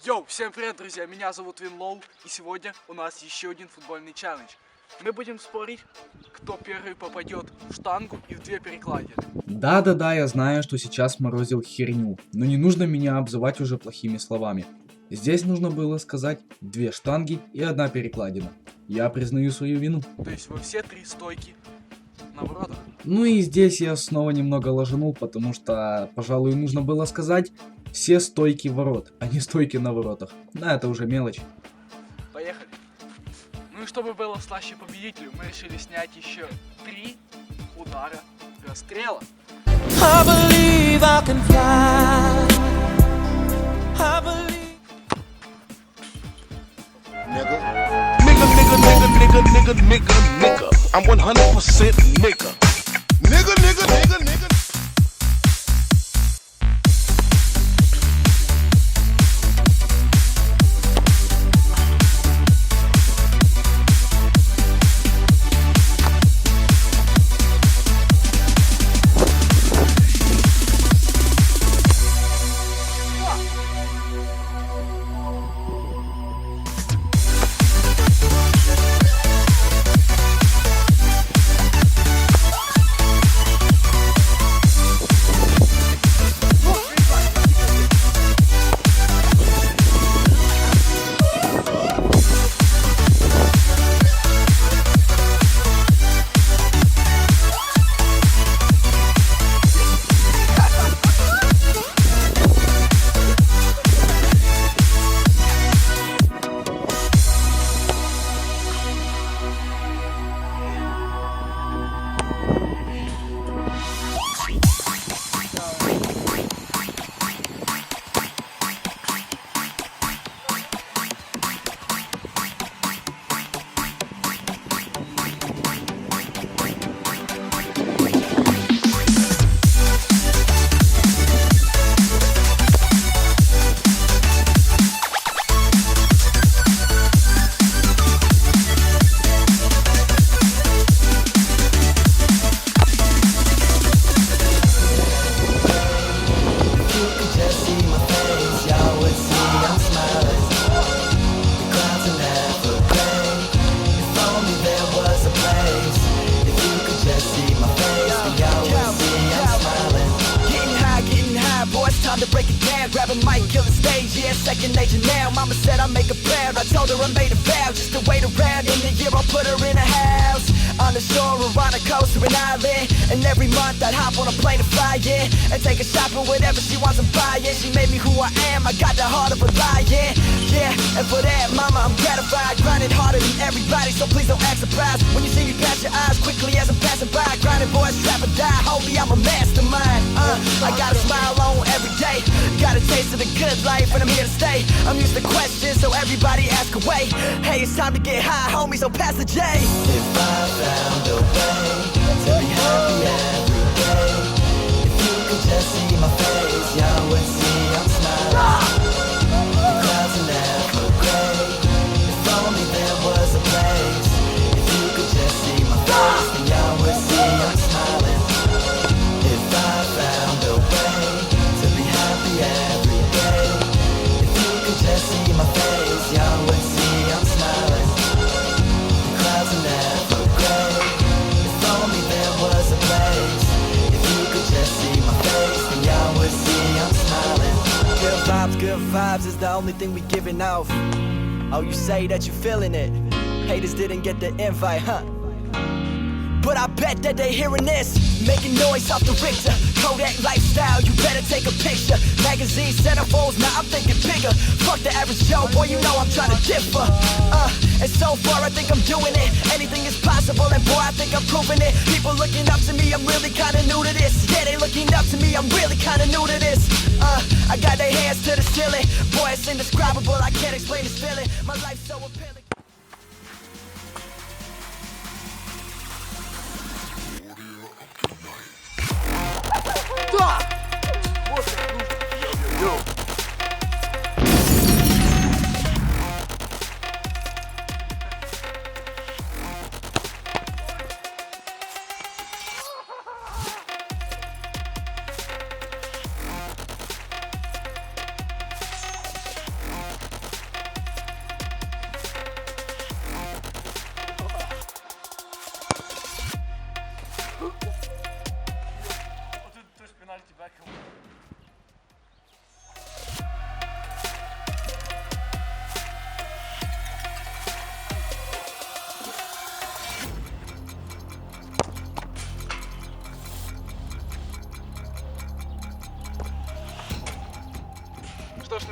Йоу, всем привет, друзья, меня зовут WinLouu, и сегодня у нас еще один футбольный челлендж. Мы будем спорить, кто первый попадет в штангу и в две перекладины. Да-да-да, я знаю, что сейчас морозил херню, но не нужно меня обзывать уже плохими словами. Здесь нужно было сказать 2 штанги и 1 перекладина. Я признаю свою вину. То есть во все 3 стойки на воротах. Ну и здесь я снова немного ложанул, потому что, пожалуй, нужно было сказать все стойки ворот, а не стойки на воротах. Да, это уже мелочь. Поехали. Ну и чтобы было слаще победителю, мы решили снять еще 3 удара расстрела. I believe I can fly. I believe. Nigga. I'm 100% nigga. Nigga. Time to break it down, grab a mic, kill the stage, yeah, second nature now. Mama said I'd make her proud, I told her I made a vow. Just to wait around, in the year I'll put her in a house on the shore or on a coast or an island. And every month I'd hop on a plane to fly, yeah, and take her shopping, whatever she wants to buy, yeah. She made me who I am, I got the heart of a lion, yeah. And for that, mama, I'm gratified, grinding harder than everybody, so please don't act surprised when you see me pass your eyes quickly as I'm passing by. Grinding boys, trap or die, holy, I'm a mastermind. I got a smile on every day, got a taste of the good life, and I'm here to stay. I'm used to questions, so everybody ask away. Hey, it's time to get high, homie, so pass the J. If I found a way to be happy every day, if you could just see my face, y'all would see I'm smiling. The clouds are never gray, if only there was a place. If you could just see my face, then y'all would see I'm smiling. If I found a way to be happy every day, if you could just see my face, y'all would see I'm smiling. The clouds are never gray, if only there was a place. If you could just see my face, then y'all would see I'm smiling. Good vibes is the only thing we giving off. Oh, you say that you feeling it. Haters didn't get the invite, huh? But I bet that they hearing this, making noise off the Richter. Kodak lifestyle, you better take a picture. Magazine centerfolds, now I'm thinking bigger. Fuck the average Joe, boy, you know I'm trying to differ. And so far I think I'm doing it. Anything is possible, and boy, I think I'm proving it. People looking up to me, I'm really kinda new to this. Yeah, they looking up to me, I'm really kinda new to this. I got their hands to the ceiling. Boy, it's indescribable, I can't explain this feeling. My life's so appealing.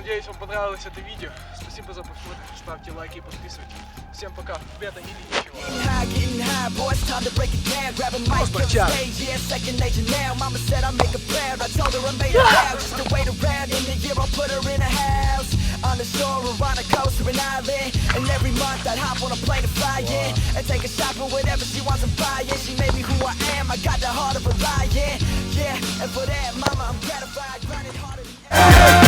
Надеюсь, вам понравилось это видео. Спасибо за просмотр. Ставьте лайки и подписывайтесь. Всем пока. Бета или ничего. Getting high, boy, it's time to break it down. Grab a mic, kill the stage, yeah, second nature now. Mama said I make a prayer, I told her I made a vow. Just to wait around, in the year I'll put her in a house. On the shore or on a coast or an island. And every month I'd hop on a plane to fly, yeah. And take a shot for whatever she wants to buy, yeah. She made me who I am, I got the heart of a lion, yeah. And for that, mama, I'm gratified, grinding harder than ever.